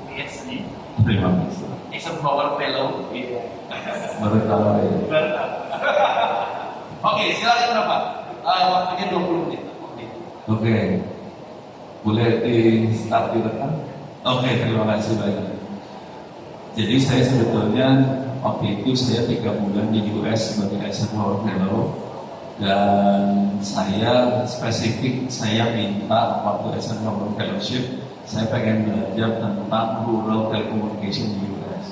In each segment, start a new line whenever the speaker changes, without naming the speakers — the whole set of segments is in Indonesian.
PhD.
Terima kasih.
It's a Power Fellow.
Baru tahu ya.
Oke, silakan Pak. Waktunya 20 menit.
Oke. Boleh di start direkam? Oke, terima kasih banyak. Jadi saya sebetulnya waktu itu saya 3 bulan di US sebagai Eisenhower Fellow, dan saya spesifik saya minta waktu Eisenhower Fellowship saya pengen belajar tentang rural telecommunication di US.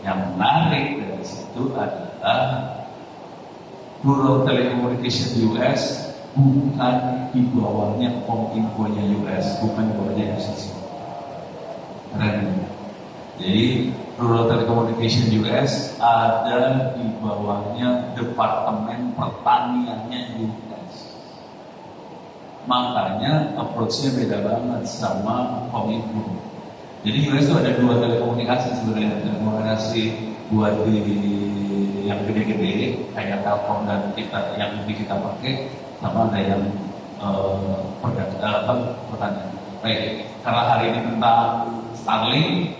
Yang menarik dari situ adalah rural telecommunication di US bukan di bawahnya Kominfonya US, bukan di bawahnya FCC. Keren. Jadi rural telecommunication US ada di bawahnya Departemen Pertaniannya US. Makanya approach-nya beda banget sama Kominfo. Jadi US itu ada 2 telekomunikasi sebenarnya. Telekomunikasi buat di yang gede-gede kayak Telkom dan kita yang kita pakai, sama ada yang pertanian. Baik, karena hari ini tentang Starlink,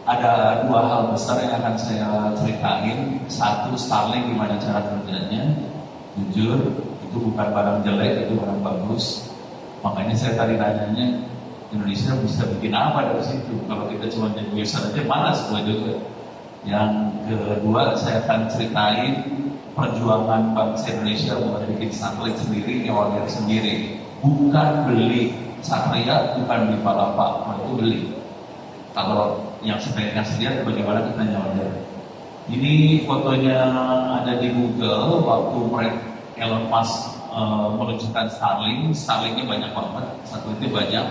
ada 2 hal besar yang akan saya ceritain. Satu, Starlink gimana cara kerjanya. Jujur, itu bukan barang jelek, itu barang bagus. Makanya saya tadi nanyanya, Indonesia bisa bikin apa dari situ? Kalau kita cuma jadi user aja malas gua juga. Yang kedua, saya akan ceritain perjuangan bangsa Indonesia buat bikin satelit sendiri, nyewa sendiri. Bukan beli Satria, bukan beli Palapa, itu beli. Kalau yang sebaiknya lihat bagaimana kita nyewa. Ini fotonya ada di Google waktu Elon Musk meluncurkan Starlink. Starlinknya banyak banget, satelitnya banyak.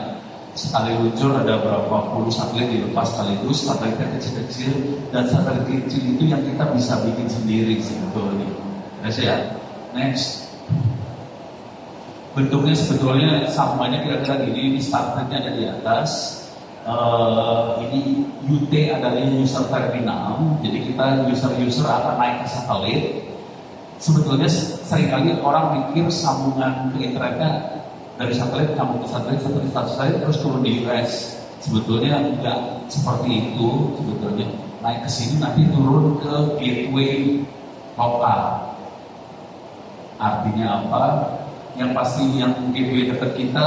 Sekali luncur ada berapa puluh satelit dilepas sekaligus. Satelitnya kecil-kecil, dan satelit kecil itu yang kita bisa bikin sendiri sebetulnya. Ya. Next. Bentuknya sebetulnya samanya kira-kira gini. Ini startnya ada di atas. Ini UT adalah user terminal. Jadi kita user akan naik ke satelit. Sebetulnya seringkali orang pikir sambungan ke internetnya dari satelit nyambung ke satelit, terus turun di US. Sebetulnya tidak seperti itu. Sebetulnya naik ke sini nanti turun ke gateway lokal. Artinya apa? Yang pasti yang gateway dekat kita,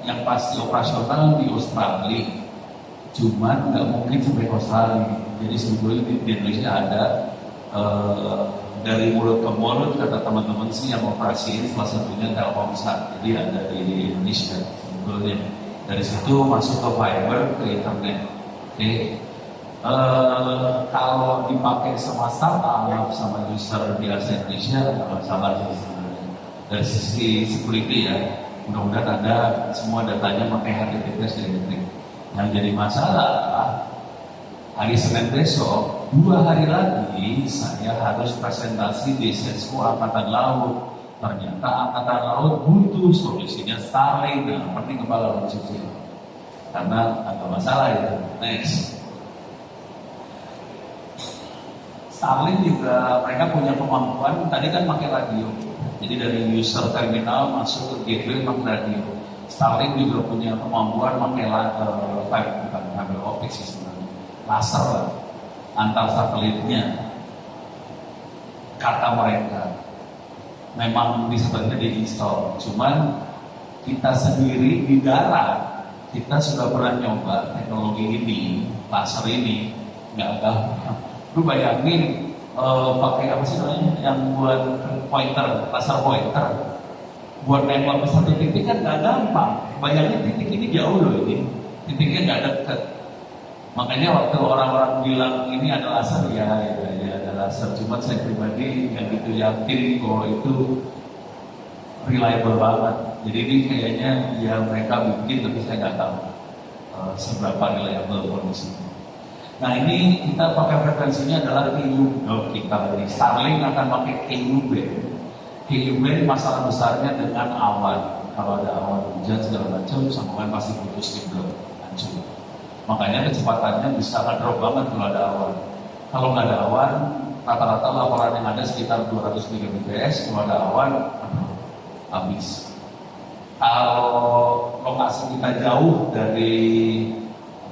yang pasti operasional di Australia. Cuman nggak mungkin sampai ke Australia. Jadi sebetulnya di Indonesia ada dari mulut ke mulut, kata teman-teman sih yang operasiin salah satunya Telkomsat. Jadi ada di Indonesia sebetulnya. Dari situ masuk ke fiber, ke internet. Oke. Kalau dipakai sama startup, sama user biasa Indonesia, ada masalah sih sebenarnya. Dari sisi security ya, mudah-mudahan ada semua datanya pakai HTTPS dan elektrik. Yang jadi masalah, hari Senin besok, 2 hari lagi saya harus presentasi di Sesko Angkatan Laut. Ternyata Angkatan Laut butuh solusinya Starlink. Nah, penting kepala lucu karena ada masalah ya. Next. Starlink juga mereka punya kemampuan. Tadi kan pakai radio. Jadi dari user terminal masuk ke gateway pakai radio. Starlink juga punya kemampuan pakai kabel optik sih sebenarnya, laser lah, antar satelitnya. Kata mereka memang di satelitnya diinstal, cuman kita sendiri di darat kita sudah pernah nyoba teknologi ini, laser ini, nggak gampang. Lu bayangin pakai apa sih namanya yang buat pointer, laser pointer. Buat nembak ke satu titik kan nggak gampang. Bayangin titik ini jauh loh ini, titiknya nggak dekat. Makanya waktu orang-orang bilang ini ada laser, ya ada laser. Cuma saya pribadi nggak gitu yakin bahwa itu reliable banget. Jadi ini kayaknya ya mereka bikin, tapi saya nggak tahu seberapa reliable kondisinya. Nah ini kita pakai frekuensinya adalah KU. Kita di Starlink akan pakai KU band. KU band masalah besarnya dengan awan. Kalau ada awan hujan segala macam, sambungan pasti putus di blok, hancur. Makanya kecepatannya bisa ngedrop banget kalau ada awan. Kalau nggak ada awan, rata-rata laporan yang ada sekitar 200 Mbps. Kalau ada awan, habis. Kalau lokasi kita jauh dari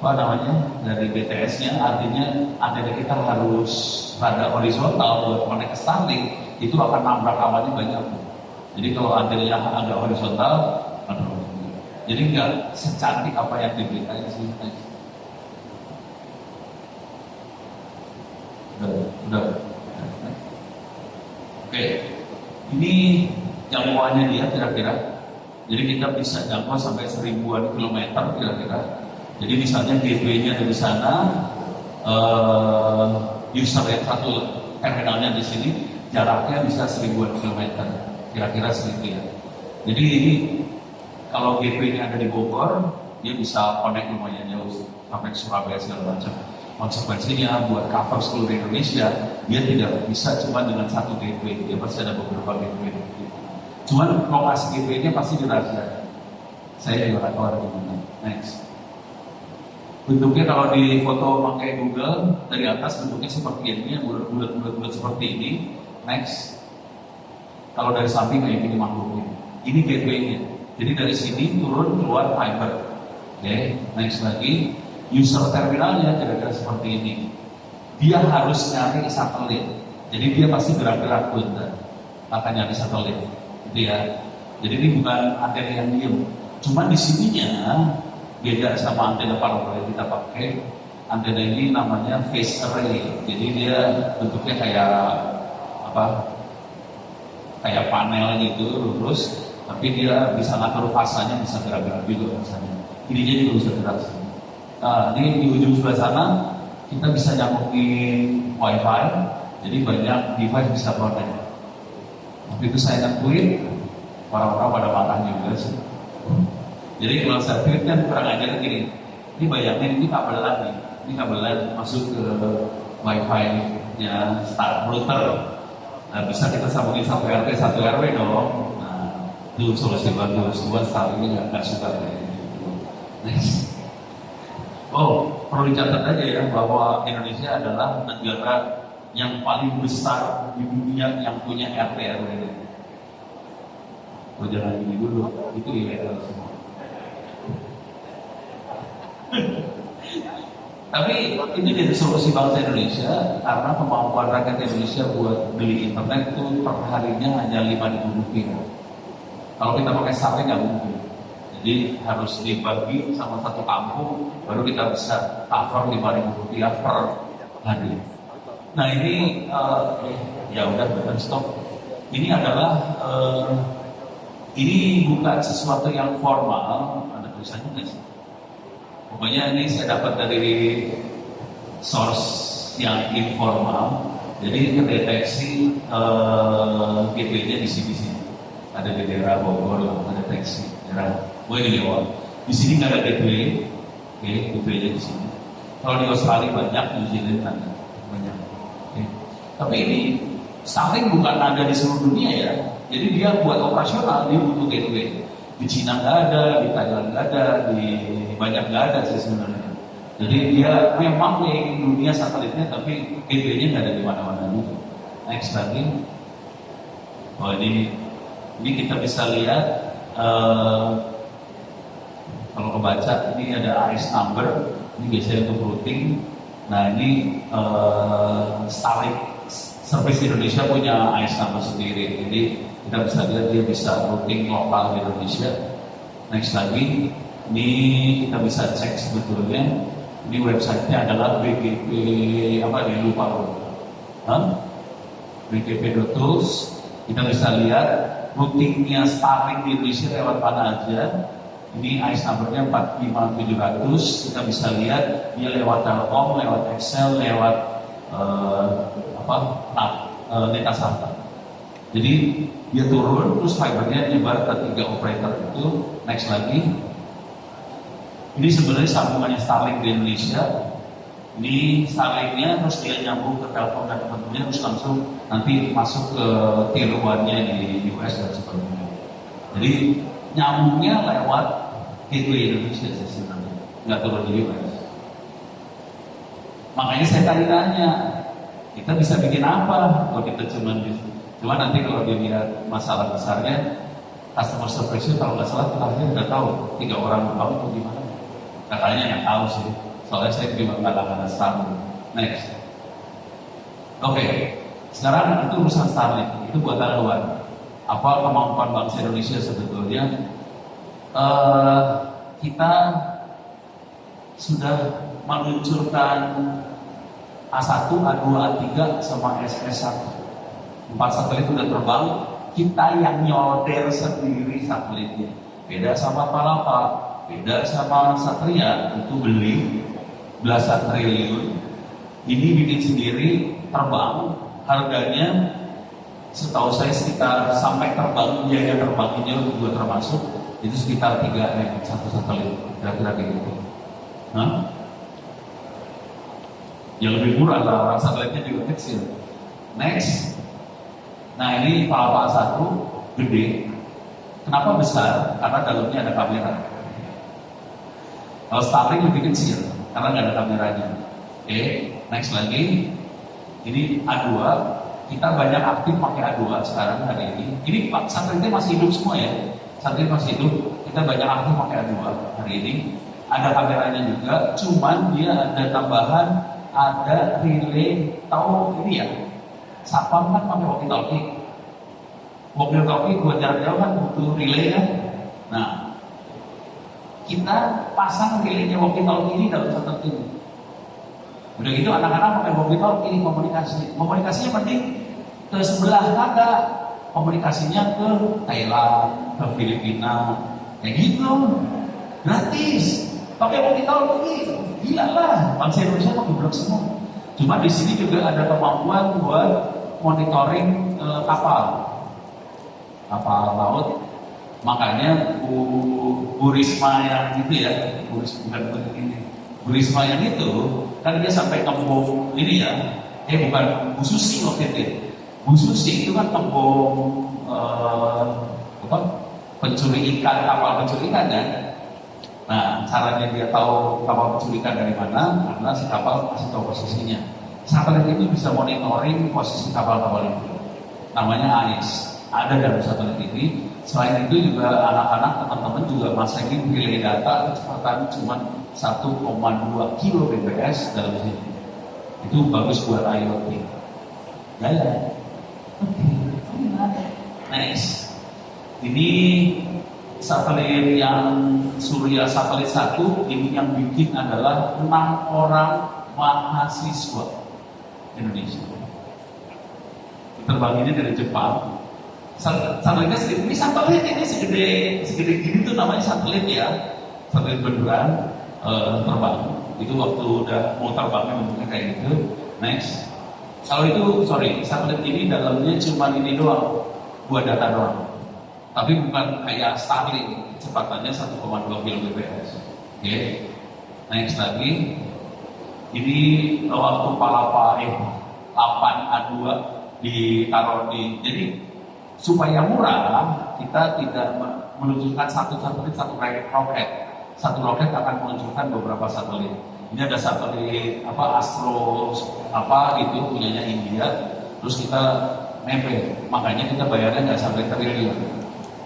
apa namanya dari BTS-nya, artinya antena kita harus rada horizontal buat connect ke Starlink, itu akan nabrak awannya banyak. Jadi kalau antenanya agak horizontal, aduh, jadi nggak secantik apa yang diberikan sih. Udah. Oke, ini jangkauannya dia kira-kira. Jadi kita bisa jangkau sampai 1000-an kilometer kira-kira. Jadi misalnya gateway-nya dari sana, user yang satu terminalnya di sini, jaraknya bisa 1000-an kilometer, kira-kira segitu ya. Jadi ini kalau gateway-nya ada di Bogor, dia bisa connect lumayan jauh sampai Surabaya segala macam. Konsekuensinya buat cover seluruh Indonesia, dia tidak bisa cuma dengan satu gateway, dia pasti ada beberapa gateway. Cuman lokasi gateway-nya pasti dirahasiakan. Saya juga nggak tahu ada di mana. Next. Bentuknya kalau di foto pakai Google dari atas bentuknya seperti ini, bulat-bulat seperti ini. Next. Kalau dari samping kayak gini makhluknya. Ini gateway-nya. Jadi dari sini turun keluar fiber. Oke. Next lagi. User terminalnya kira-kira seperti ini. Dia harus nyari satelit. Jadi dia pasti gerak-gerak bentar. Akan nyari satelit. Gitu ya. Jadi ini bukan antena yang diem. Cuma di sininya beda sama antena parabol yang kita pakai. Antena ini namanya phase array. Jadi dia bentuknya kayak apa? Kayak panel gitu lurus, tapi dia bisa ngatur fasanya, bisa gerak-gerak juga misalnya. Ininya juga bisa gerak. Nah, ini di ujung sebelah sana kita bisa nyambungin WiFi. Jadi banyak device bisa connect. Waktu itu saya nge-tweet, orang-orang pada marah juga sih. Jadi kalau saya tweet kan kurang ajar gini, ini bayangin ini kabelan nih, ini kabelan masuk ke WiFi-nya start router. Nah bisa kita sambungin satu RT, satu RW dong. Nah itu solusi bagus, buat Starlink ini nggak suka kayak gitu. Next. Oh, perlu dicatat aja ya bahwa Indonesia adalah negara yang paling besar di dunia yang punya RT RW. Oh jangan gini dulu, itu ilegal semua. Tapi ini jadi solusi bangsa Indonesia karena kemampuan rakyat Indonesia buat beli internet itu per harinya hanya 5.000 rupiah. Kalau kita pakai Starlink nggak mungkin. Jadi harus dibagi sama satu kampung baru kita bisa cover 5.000 rupiah per hari. Nah ini ya udah betul stop. Ini adalah ini bukan sesuatu yang formal. Ada tulisannya nggak sih? Pokoknya ini saya dapat dari source yang informal. Jadi kedeteksi gateway-nya di sini. Ada di daerah Bogor, ada deteksi daerah. Ini lewat. Di sini nggak ada gateway, oke, gateway-nya di sini. Kalau di Australia banyak, New Zealand ada banyak. Okay. Tapi ini Starlink bukan ada di seluruh dunia ya. Jadi dia buat operasional dia butuh gateway. Di Cina nggak ada, di Thailand nggak ada, di banyak nggak ada sih sebenarnya. Jadi dia memang keliling dunia satelitnya, tapi gateway-nya nggak ada di mana-mana juga. Next lagi. Oh ini kita bisa lihat kalau kebaca ini ada AS number, ini biasanya untuk routing. Nah ini Starlink Service Indonesia punya AS number sendiri, jadi kita bisa lihat dia bisa routing lokal di Indonesia. Next lagi, ini kita bisa cek sebetulnya. Ini websitenya adalah BGP apa nih lupa BGP.tools. Kita bisa lihat routingnya Starlink di Indonesia lewat mana aja. Ini AIS numbernya 45700. Kita bisa lihat dia lewat Telkom, lewat Excel, lewat Data Santa. Jadi dia turun, terus fibernya nyebar ke 3 operator itu. Next lagi. Ini sebenarnya sambungannya Starlink di Indonesia. Ini Starlinknya terus dia nyambung ke Telkom dan teman-temannya, terus langsung nanti masuk ke tier 1-nya di US dan sebagainya. Jadi nyambungnya lewat gateway Indonesia sih sebenarnya, nggak turun di US. Makanya saya tanya, kita bisa bikin apa kalau kita cuma nanti kalau dilihat masalah besarnya, customer service itu kalau nggak salah terakhir udah tahu 3 orang kamu tuh gimana? Katanya yang tahu sih. Soalnya saya juga nggak ada Starlink. Next. Oke, sekarang itu urusan Starlink, itu buatan luar. Apa kemampuan bangsa Indonesia sebetulnya? Kita sudah meluncurkan A1, A2, A3 sama SS1. 4 satelit sudah terbang, kita yang nyolder sendiri satelitnya. Beda sama Palapa, beda sama Satria, itu beli belasan triliun. Ini bikin sendiri, terbang, harganya setahu saya sekitar sampai terbang, biaya terbangnya juga termasuk, itu sekitar 3M satu satelit, kira-kira gitu. Nah, yang lebih murah lah, satelitnya juga kecil. Next. Nah ini Palapa 1 gede. Kenapa besar? Karena dalamnya ada kamera. Kalau Starlink lebih kecil karena nggak ada kameranya. Oke, next lagi. Ini A2. Kita banyak aktif pakai A2 sekarang hari ini. Ini satelitnya masih hidup semua ya. Satelit masih hidup. Kita banyak aktif pakai A2 hari ini. Ada kameranya juga. Cuman dia ada tambahan, ada relay. Tahu ini ya? Sapam kan pakai walkie-talkie. Walkie-talkie buat jarak jauh kan butuh relay kan. Nah, kita pasang relaynya walkie-talkie ini dalam satu ini. Udah gitu anak-anak pakai walkie-talkie komunikasi. Komunikasinya penting ke sebelah kagak. Komunikasinya ke Thailand, ke Filipina, kayak gitu. Gratis. Pakai walkie-talkie. Gila lah. Bangsa Indonesia mah goblok semua. Cuma di sini juga ada kemampuan buat monitoring kapal laut. Makanya Bu Risma yang itu ya, Bu Risma yang itu kan dia sampai kembung ini ya, bukan Bu Susi waktu itu. Bu Susi itu kan kembung pencuri ikan, kapal pencuri ikan kan. Nah, caranya dia tahu kapal pencuri ikan dari mana, karena si kapal kasih tahu posisinya. Satelit ini bisa monitoring posisi kapal-kapal itu. Namanya AIS. Ada dalam satelit ini. Selain itu juga anak-anak, teman-teman juga masangin relay data kecepatan cuma 1,2 kbps dalam sini. Itu bagus buat IoT. Ya. Oke. Next. Ini satelit yang Surya Satelit 1 ini yang bikin adalah 6 orang mahasiswa Indonesia. Terbanginnya dari Jepang. Satelitnya sedikit, ini satelit ini segede gini tuh namanya satelit ya. Satelit beneran terbang. Itu waktu udah mau terbangnya bentuknya kayak gitu. Next. Kalau itu satelit ini dalamnya cuma ini doang, buat data doang. Tapi bukan kayak Starlink, kecepatannya 1,2 kbps. Oke. Next lagi. Ini waktu Palapa 8A2 ditaruh di. Jadi supaya murah, kita tidak meluncurkan satu satelit, satu roket. Satu roket akan meluncurkan beberapa satelit. Ini ada satelit Astro gitu punyanya India. Terus kita nempel, makanya kita bayarnya nggak sampai triliun.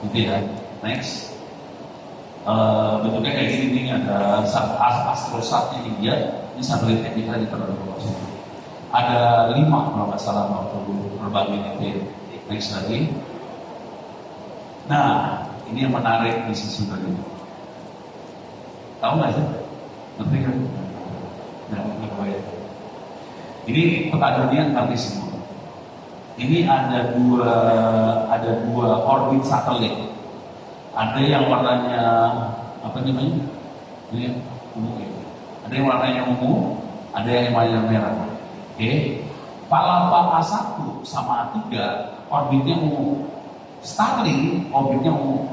Gitu ya. Next. Bentuknya kayak gini nih, ada Astrosat di India. Ini satelitnya kita ditaruh di bawah sini. Ada 5 kalau nggak salah waktu terbang ini. Next lagi. Nah, ini yang menarik di sisi ini. Tahu nggak sih? Ngerti kan? Nggak boleh. Ini peta dunia ngerti semua. Ini ada dua orbit satelit. Ada yang warnanya apa namanya? Ini ungu ya. Ada yang warnanya ungu, ada yang warnanya merah. Oke. Palapa A1 sama A3 orbitnya ungu. Starlink orbitnya ungu.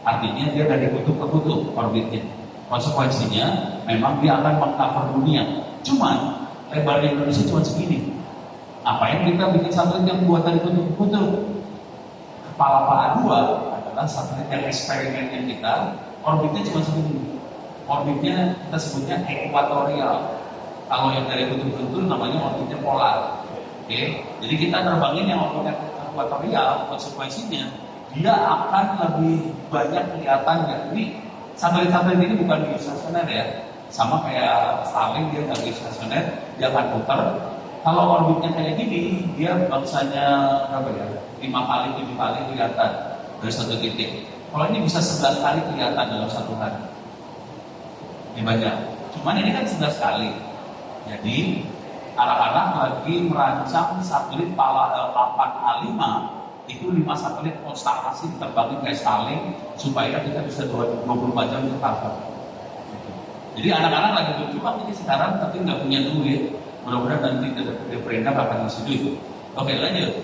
Artinya dia dari kutub ke kutub orbitnya. Konsekuensinya memang dia akan meng-cover dunia. Cuman lebar Indonesia cuma segini. Apa yang kita bikin satelit yang buat dari kutub ke kutub? Palapa A2 adalah satelit yang eksperimennya kita, orbitnya cuma segini. Orbitnya kita sebutnya ekuatorial. Kalau yang dari kutub ke kutub namanya orbitnya polar. Oke, jadi kita terbangin yang orbitnya ekuatorial, konsekuensinya dia akan lebih banyak kelihatannya. Ini satelit-satelit ini bukan geostasioner ya. Sama kayak Starlink, dia nggak stasioner, dia akan putar. Kalau orbitnya kayak gini, dia bangsanya berapa ya? 5 kali, 7 kali kelihatan dari satu titik. Kalau ini bisa 11 kali kelihatan dalam satu hari. Ini banyak. Cuman ini kan 11 kali. Jadi anak-anak lagi merancang satelit 8A5, itu 5 satelit konstelasi terbangin kayak Starlink supaya kita bisa 24 jam terpantau. Jadi anak-anak lagi berjuang ini sekarang tapi nggak punya duit. Mudah-mudahan nanti ke Brenda akan ngasih duit. Oke, lanjut.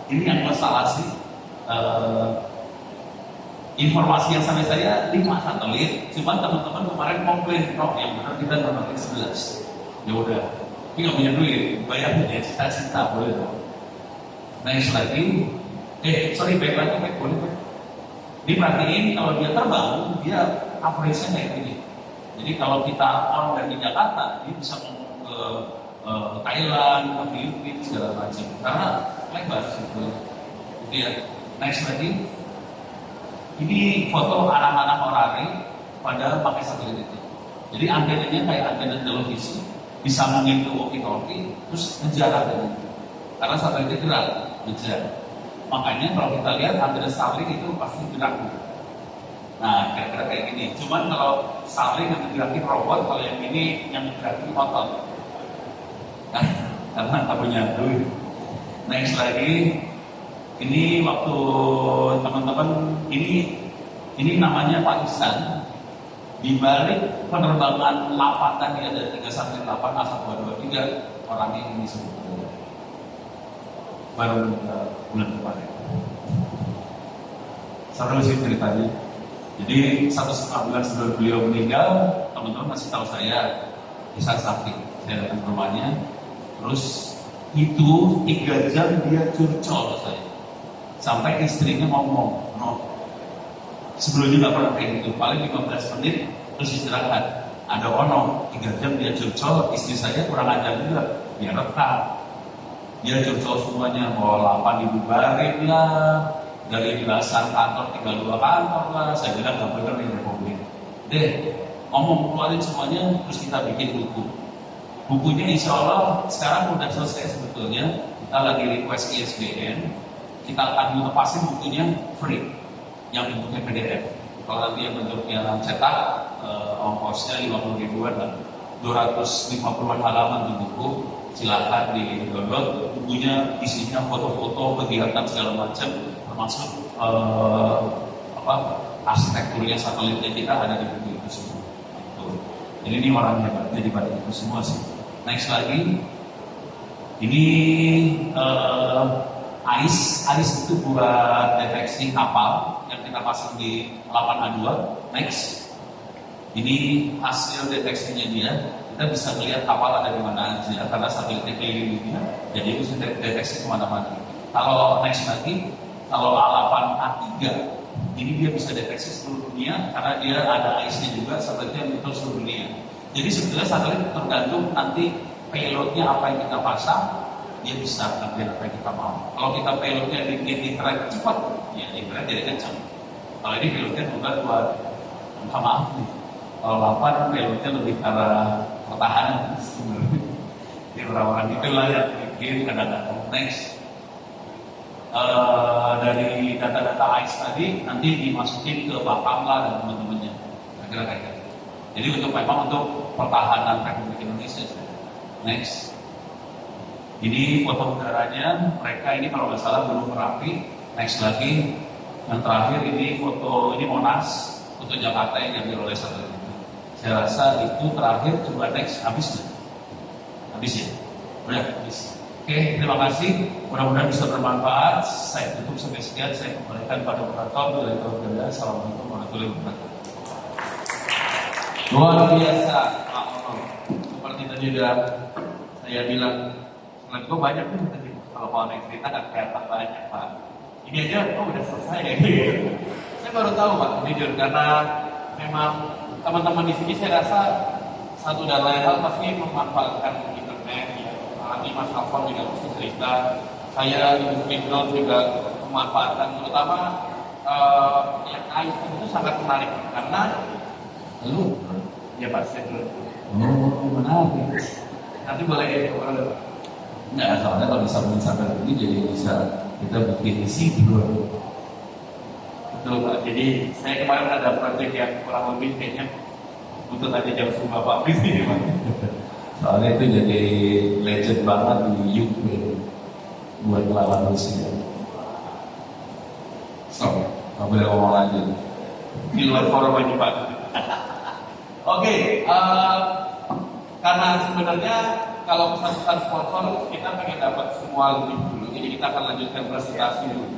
Ini yang konstelasi. Informasi yang sampai saya 5 satelit, cuman teman-teman kemarin komplain, Prof, yang benar kita nonton 11. Ya udah, tapi nggak punya duit, bayar aja cita-cita, boleh dong. Next lagi, back lagi, boleh. Diperhatiin kalau dia terbang, dia average-nya kayak gini. Jadi kalau kita on dari Jakarta, dia bisa ngomong ke Thailand, ke Filipina, segala macam. Karena lebar gitu. Ya. Next lagi, ini foto anak-anak orari pada pakai satelit itu. Jadi antenanya kayak antena televisi, disambungin ke walkie-talkie, terus ngejar antena. Karena satelitnya gerak, ngejar. Makanya kalau kita lihat antena Starlink itu pasti gerak. Nah, kira-kira kayak gini. Cuman kalau Starlink yang menggerakin robot, kalau yang ini yang menggerakin otot. Nah, karena tak punya duit. Next lagi, ini waktu teman-teman ini namanya Pak Ihsan. Di balik penerbangan 8 tadi ada 3 sampai 8 A1223 orangnya ini disebut. Baru bulan kemarin. Seru sih ceritanya. Jadi 1,5 bulan sebelum beliau meninggal, teman-teman masih tahu saya bisa sakit. Saya datang ke rumahnya, terus itu 3 jam dia curcol saya. Sampai istrinya ngomong, no, sebelumnya nggak pernah kayak gitu, paling 15 menit terus istirahat. Ada ono 3 jam dia curcol, istri saya kurang ajar juga, dia rekam. Dia curcol semuanya, mau 8 dibubarin lah, dari belasan kantor tinggal 2 kantor lah. Saya bilang nggak bener nih Republik. Deh, ngomong keluarin semuanya, terus kita bikin buku. Bukunya insya Allah sekarang udah selesai sebetulnya. Kita lagi request ISBN. Kita akan lepasin bukunya free, yang bentuknya PDF. Kalau nanti yang bentuknya cetak, ongkosnya 50 ribuan lah, 250-an halaman di buku. Silakan di-download. Bukunya isinya foto-foto kegiatan segala macam, termasuk arsitekturnya satelitnya kita ada di buku itu semua. Jadi ini orang hebatnya di balik itu semua sih. Next lagi, ini AIS itu buat deteksi kapal yang kita pasang di 8A2. Next, ini hasil deteksinya dia. Kita bisa melihat kapal ada di mana aja karena satelitnya keliling dunia, jadi bisa deteksi kemana-mana. Kalau next lagi, kalau A8A3 ini dia bisa deteksi seluruh dunia karena dia ada AIS-nya juga, satelitnya untuk seluruh dunia. Jadi sebetulnya satelit tergantung nanti payloadnya apa yang kita pasang, dia bisa ngambil apa yang kita mau. Kalau kita payloadnya bikin internet cepat, ya internet jadi kencang. Kalau ini payloadnya buat minta maaf nih. Kalau 8 payloadnya lebih ke arah pertahanan sebenarnya. Jadi orang-orang itu lah yang bikin kadang-kadang. Next. Dari data-data AIS tadi nanti dimasukin ke Bakamla dan teman-temannya. Kira-kira kayak gitu. Jadi memang untuk pertahanan Republik Indonesia. Next. Ini foto udaranya, mereka ini kalau nggak salah belum Merapi. Next lagi, yang terakhir ini foto, ini Monas, foto Jakarta yang diambil oleh satelit itu. Saya rasa itu terakhir, coba next, habis nggak? Habis ya? Udah, habis. Oke, terima kasih. Mudah-mudahan bisa bermanfaat. Saya tutup sampai sekian. Saya kembalikan pada moderator. Assalamualaikum warahmatullahi wabarakatuh. Luar biasa, Pak Ono. Seperti tadi sudah saya bilang, selain itu banyak tuh tadi. Kalau mau naik cerita nggak kelihatan banyak, Pak. Ini aja, udah selesai ya. Saya baru tahu, Pak, jujur, karena memang teman-teman di sini saya rasa satu dan lain hal pasti memanfaatkan internet ya. Nanti Mas Alfon juga pasti cerita. Saya di drone juga memanfaatkan, terutama
yang iPhone itu sangat menarik karena
Lu?
ya Pak, saya dulu.
Oh, menarik.
Nanti boleh orang
Nggak, soalnya kalau disambung-sambung ini jadi bisa kita bikin sidur.
betul Pak. Jadi saya kemarin ada proyek yang kurang lebih kayaknya butuh aja jam subuh Pak di sini Pak.
Soalnya itu jadi legend banget di UK buat melawan Rusia. So, nggak boleh ngomong lanjut.
Di luar forum aja Pak. Oke, karena sebenarnya kalau pesan-pesan sponsor kita pengen dapat semua lebih dulu, jadi kita akan lanjutkan presentasi dulu.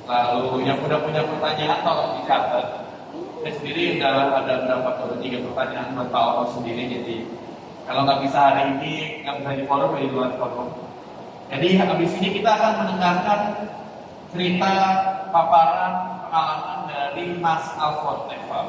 Lalu yang udah punya pertanyaan tolong dicatat. Saya sendiri udah ada berapa tuh 3 pertanyaan buat Pak Ono sendiri, jadi kalau nggak bisa hari ini nggak bisa di forum ya di luar forum. Jadi habis ini kita akan mendengarkan cerita paparan pengalaman dari Mas Alfon Eva.